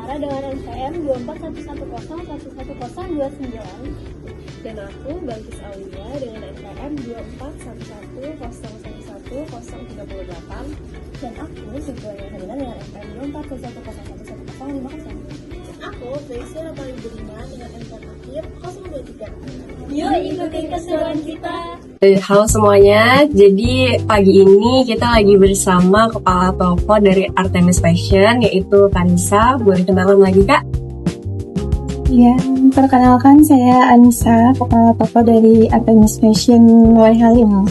Sarah dengan NPM 2411101129. Dan aku Balkis Aulia dengan NPM 2411101138. Dan aku Sintuanya Helena dengan NPM 2411101150. Aku Felicia Natalie Budina dengan NPM akhir 023. Yuk ikutin keseruan kita. Halo semuanya, jadi pagi ini kita lagi bersama kepala toko dari Artemis Fashion, yaitu Kanisa. Boleh kenalan lagi, Kak? Ya, perkenalkan saya Anissa, kepala toko dari Artemis Fashion Halim.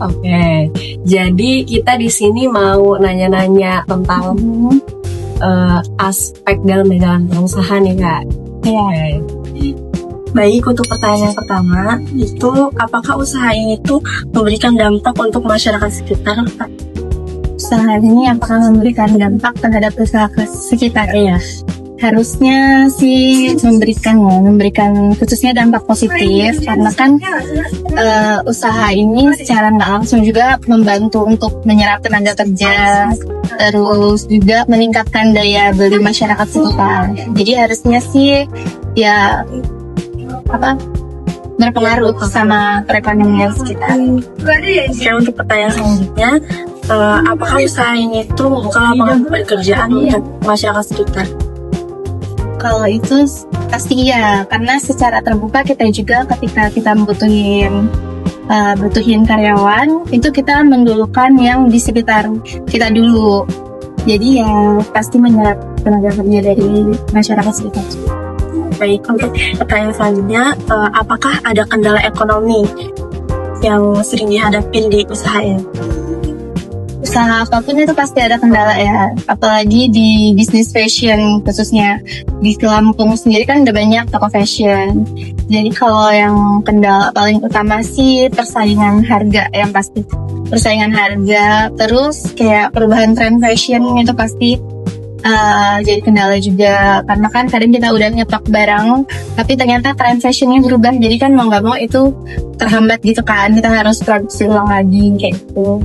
Oke, jadi kita di sini mau nanya-nanya tentang aspek dalam menjalankan perusahaan ya, Kak? Ya. Oke. Baik, untuk pertanyaan yang pertama, itu apakah usaha ini tuh memberikan dampak untuk masyarakat sekitar? Usaha ini apakah memberikan dampak terhadap usaha sekitarnya? Harusnya sih memberikan khususnya dampak positif, karena kan usaha ini secara nggak langsung juga membantu untuk menyerap tenaga kerja, terus juga meningkatkan daya beli masyarakat sekitar. Jadi harusnya sih ya berpengaruh sama perekonomian sekitar. Sekarang untuk pertanyaan selanjutnya, apakah usaha ini tuh membuka lapangan pekerjaan untuk masyarakat sekitar? Kalau itu pasti ya, karena secara terbuka kita juga ketika kita butuhin karyawan, itu kita mendulukan yang di sekitar kita dulu. Jadi ya pasti menyerap tenaga kerja dari masyarakat sekitar. Baik, untuk pertanyaan selanjutnya, apakah ada kendala ekonomi yang sering dihadapin di usaha ini? Usaha apapun itu pasti ada kendala ya, apalagi di bisnis fashion khususnya. Di Lampung sendiri kan udah banyak toko fashion. Jadi kalau yang kendala paling utama sih persaingan harga, yang pasti persaingan harga. Terus kayak perubahan tren fashion itu pasti jadi kendala juga, karena kan kadang kita udah nyetok barang tapi ternyata tren fashionnya berubah, jadi kan mau nggak mau itu terhambat gitu kan, kita harus produksi ulang lagi kayak gitu.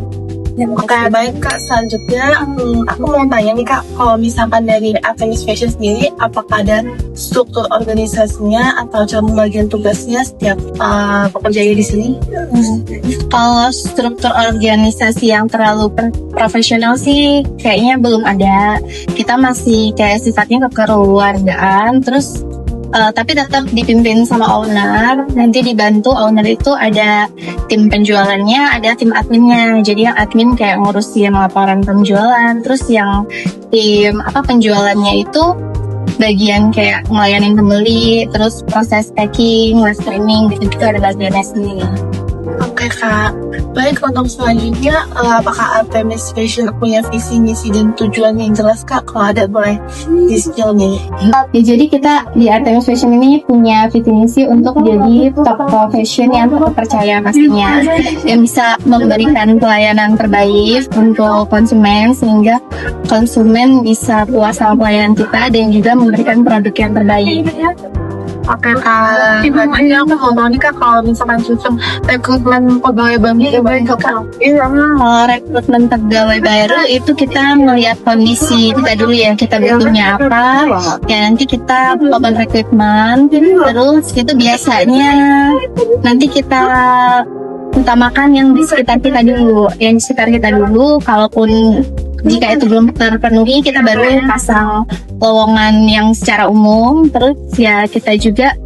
Oke, baik Kak, selanjutnya aku mau tanya nih Kak, kalau misalkan dari Artemis Fashion sendiri, apakah ada struktur organisasinya atau cara pembagian tugasnya setiap pekerjanya di sini? Kalau struktur organisasi yang terlalu profesional sih kayaknya belum ada. Kita masih kayak sifatnya kekeluargaan, terus tapi tetap dipimpin sama owner. Nanti dibantu owner itu ada tim penjualannya, ada tim adminnya. Jadi yang admin kayak ngurusin laporan penjualan, terus yang tim penjualannya itu bagian kayak ngelayanin pembeli, terus proses packing, live streaming gitu ada bagiannya sendiri. Oke Kak, baik, untuk selanjutnya, apakah Artemis Fashion punya visi, misi, dan tujuan yang jelas Kak? Kalau ada boleh di-spill nih. Ya, jadi kita di Artemis Fashion ini punya visi misi untuk jadi toko fashion yang terpercaya pastinya, yang bisa memberikan pelayanan terbaik untuk konsumen, sehingga konsumen bisa puas sama pelayanan kita dan juga memberikan produk yang terbaik. Oke Kak, selanjutnya aku mau tahu nih Kak, kalau misalkan sistem rekrutmen pegawai baru Kak? Kalau rekrutmen pegawai baru itu kita melihat kondisi kita dulu ya, kita butuhnya apa ya, nanti kita open rekrutmen, terus itu biasanya nanti kita utamakan yang di sekitar kita dulu, kalaupun jika itu belum terpenuhi, kita baru pasang lowongan yang secara umum. Terus ya kita juga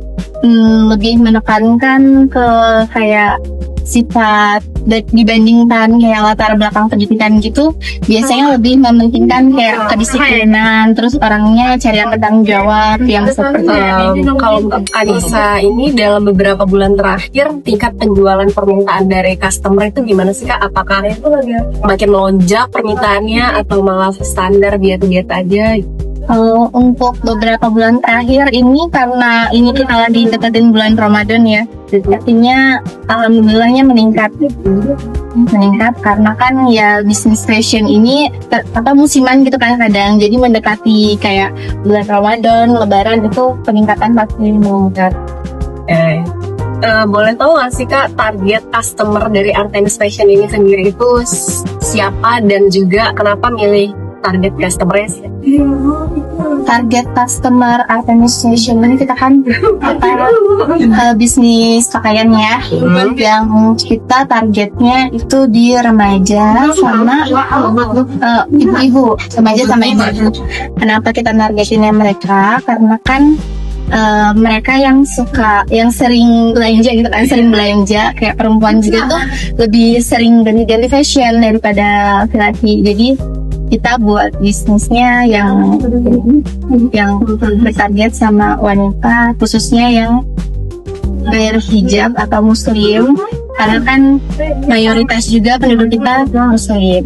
lebih menekankan ke kayak sifat dibandingkan kayak latar belakang pendidikan gitu. Biasanya lebih mementingkan kayak kedisiplinan, terus orangnya cari yang bertanggung jawab, yang seperti Kalau untuk Anissa ini dalam beberapa bulan terakhir, tingkat penjualan permintaan dari customer itu gimana sih Kak? Apakah itu lagi makin melonjak permintaannya atau malah standar biasa-biasa aja? Kalau untuk beberapa bulan terakhir ini, karena ini kita lagi deketin bulan Ramadan ya, artinya alhamdulillahnya meningkat karena kan ya bisnis fashion ini musiman gitu kan kadang, jadi mendekati kayak bulan Ramadan, Lebaran itu peningkatan pasti meningkat. Boleh tahu nggak sih Kak, target customer dari Artemis Fashion ini sendiri itu siapa dan juga kenapa milih target customer-nya sih? target customer Artemis Fashion ini kita kan bisnis pakaian ya, yang kita targetnya itu di remaja sama ibu-ibu, remaja sama ibu-ibu. Kenapa kita targetinnya mereka? Karena kan mereka yang sering belanja gitu kan, sering belanja, kayak perempuan juga tuh lebih sering ganti-ganti fashion daripada laki-laki. Jadi kita buat bisnisnya yang bertarget sama wanita, khususnya yang berhijab atau muslim, karena kan mayoritas juga penduduk kita muslim.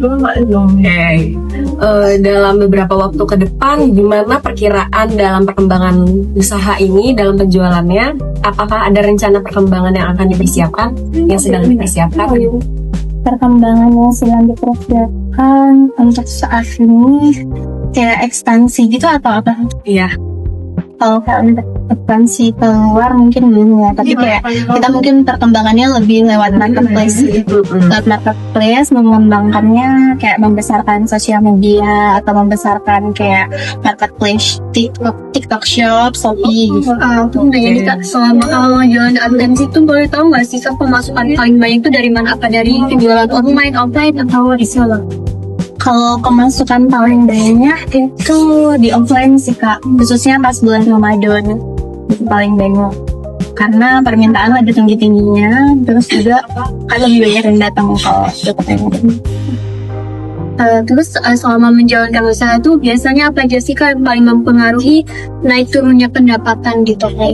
Dalam beberapa waktu ke depan, gimana perkiraan dalam perkembangan usaha ini, dalam penjualannya? Apakah ada rencana perkembangan yang akan dipersiapkan, yang sedang dipersiapkan? Perkembangan yang sedang dipersiapkan untuk saat ini kayak ekspansi gitu atau apa? Iya. Kalau kayak ekspansi keluar mungkin belum ya, tapi kayak kita mungkin perkembangannya lebih lewat marketplace gitu. Lewat marketplace mengembangkannya kayak membesarkan sosial media atau membesarkan kayak marketplace TikTok Shop, Shopee gitu. Jadi Kak, selama kalau jualan Artemis itu boleh tahu nggak sih Kak, pemasukan paling banyak itu dari mana? Apa dari penjualan online, offline, atau reseller? Kalau pemasukan paling banyak itu di offline sih Kak, khususnya pas bulan Ramadan itu paling banyak, karena permintaan lagi tinggi-tingginya, terus juga kan lebih banyak yang datang kalau Terus selama menjalankan usaha itu biasanya apa aja sih Kak yang paling mempengaruhi naik turunnya pendapatan di toko?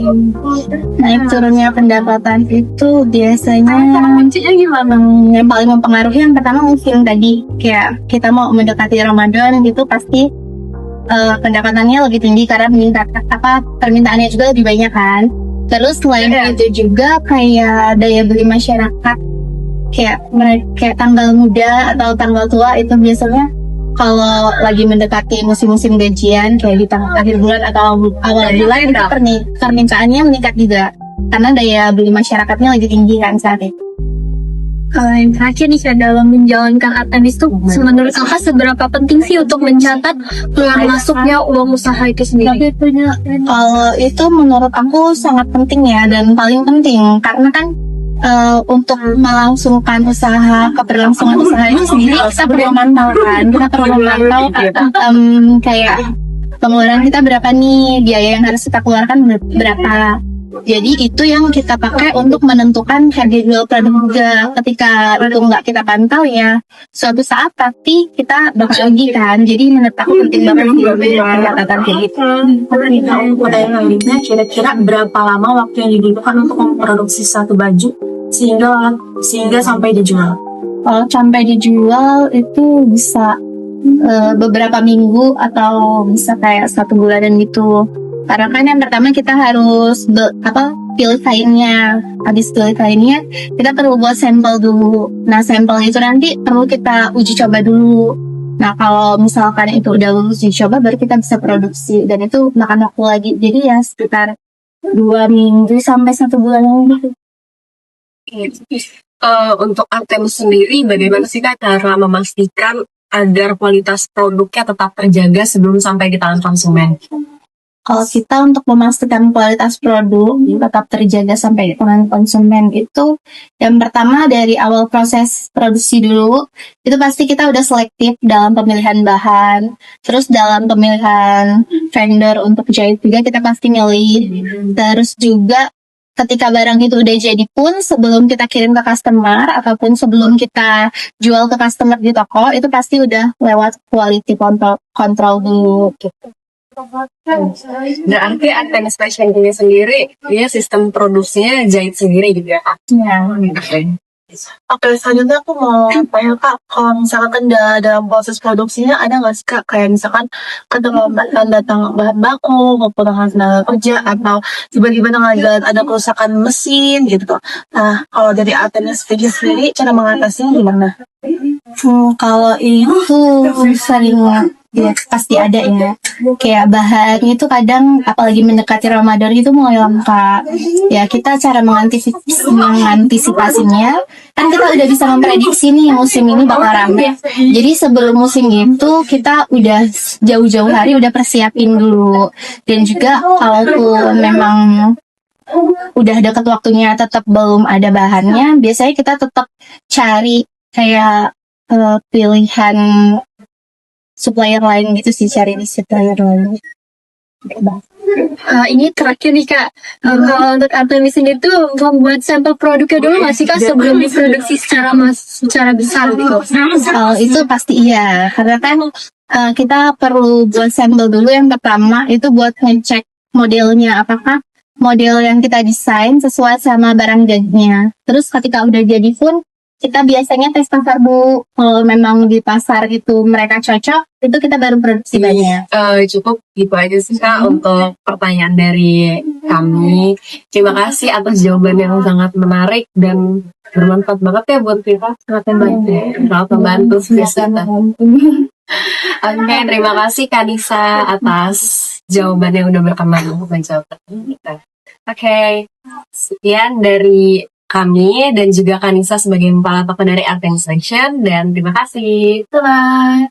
naik turunnya pendapatan itu biasanya yang paling mempengaruhi yang pertama mungkin tadi kayak kita mau mendekati Ramadan gitu, pasti pendapatannya lebih tinggi karena permintaannya juga lebih banyak kan. Terus selain itu juga kayak daya beli masyarakat, kayak tanggal muda atau tanggal tua itu biasanya kalau lagi mendekati musim-musim gajian kayak di akhir bulan atau awal bulan itu permintaannya meningkat juga karena daya beli masyarakatnya lagi tinggi kan saat itu. Yang terakhir nih Kak, dalam menjalankan Artemis itu menurut Kakak seberapa penting sih untuk mencatat keluar masuknya uang usaha itu sendiri? Kalau itu menurut aku sangat penting ya, dan paling penting karena kan untuk melangsungkan keberlangsungan usaha itu sendiri kita perlu memantau kayak pengeluaran kita berapa nih, biaya yang harus kita keluarkan berapa. Jadi itu yang kita pakai untuk menentukan harga jual produk juga. Ketika itu nggak kita pantau ya, suatu saat pasti kita bakal rugi kan. Jadi menurut aku penting banget catatan kayak gitu. Pada yang lainnya, kira-kira berapa lama waktu yang dibutuhkan untuk memproduksi satu baju sehingga sampai dijual? Kalau sampai dijual itu bisa beberapa minggu atau bisa kayak 1 bulanan gitu. Karena kan yang pertama kita harus pilih kainnya. Habis pilih kainnya, kita perlu buat sampel dulu. Nah, sampel itu nanti perlu kita uji coba dulu. Nah, kalau misalkan itu udah lulus uji coba, baru kita bisa produksi. Dan itu makan waktu lagi. Jadi ya sekitar 2 minggu sampai 1 bulan gitu. Untuk Artemis sendiri, bagaimana sih Kak cara memastikan agar kualitas produknya tetap terjaga sebelum sampai di tangan konsumen? Kalau kita untuk memastikan kualitas produk tetap terjaga sampai di tangan konsumen itu, yang pertama dari awal proses produksi dulu, itu pasti kita udah selektif dalam pemilihan bahan, terus dalam pemilihan vendor untuk jahit juga kita pasti milih, terus juga ketika barang itu udah jadi pun sebelum kita kirim ke customer ataupun sebelum kita jual ke customer di toko, itu pasti udah lewat quality control dulu gitu. Berarti Artemis Fashion ini sendiri, dia sistem produksinya jahit sendiri gitu ya? Oke, selanjutnya aku mau tanya Kak, kalau misalkan dalam proses produksinya ada nggak sih Kak, kayak misalkan keterlambatan datang bahan baku, kekurangan tenaga kerja, atau tiba-tiba tengah jalan ada kerusakan mesin gitu. Nah, kalau dari Artemis Fashion sendiri, cara mengatasinya gimana? Kalau itu sering ya pasti ada ya. Kayak bahannya itu kadang apalagi mendekati Ramadan itu mulai langka. Ya kita cara mengantisipasinya kan kita udah bisa memprediksi nih musim ini bakal rame. Jadi sebelum musim itu kita udah jauh-jauh hari udah persiapin dulu. Dan juga kalaupun memang udah deket waktunya tetap belum ada bahannya, biasanya kita tetap cari kayak pilihan supplier lain gitu sih, cari di supplier lain. Ini terakhir nih Kak, kalau untuk Artemis ini tuh membuat sampel produknya dulu nggak sih Kak sebelum diproduksi secara besar gitu? Itu pasti iya, karena kan kita perlu buat sampel dulu yang pertama itu buat ngecek modelnya apakah model yang kita desain sesuai sama barang jadinya. Terus ketika udah jadi pun kita biasanya tes pasar dulu. Kalau memang di pasar itu mereka cocok, itu kita baru produksi banyak. Cukup gitu aja sih Kak untuk pertanyaan dari kami. Terima kasih atas jawaban yang sangat menarik dan bermanfaat banget ya buat kita. Sangat membantu kita. Oke, terima kasih Kanisa atas jawaban yang udah berkembang untuk menjawab pertanyaan kita. Oke, sekian dari kami dan juga Kanisa sebagai kepala toko dari Artemis Fashion dan terima kasih. Bye.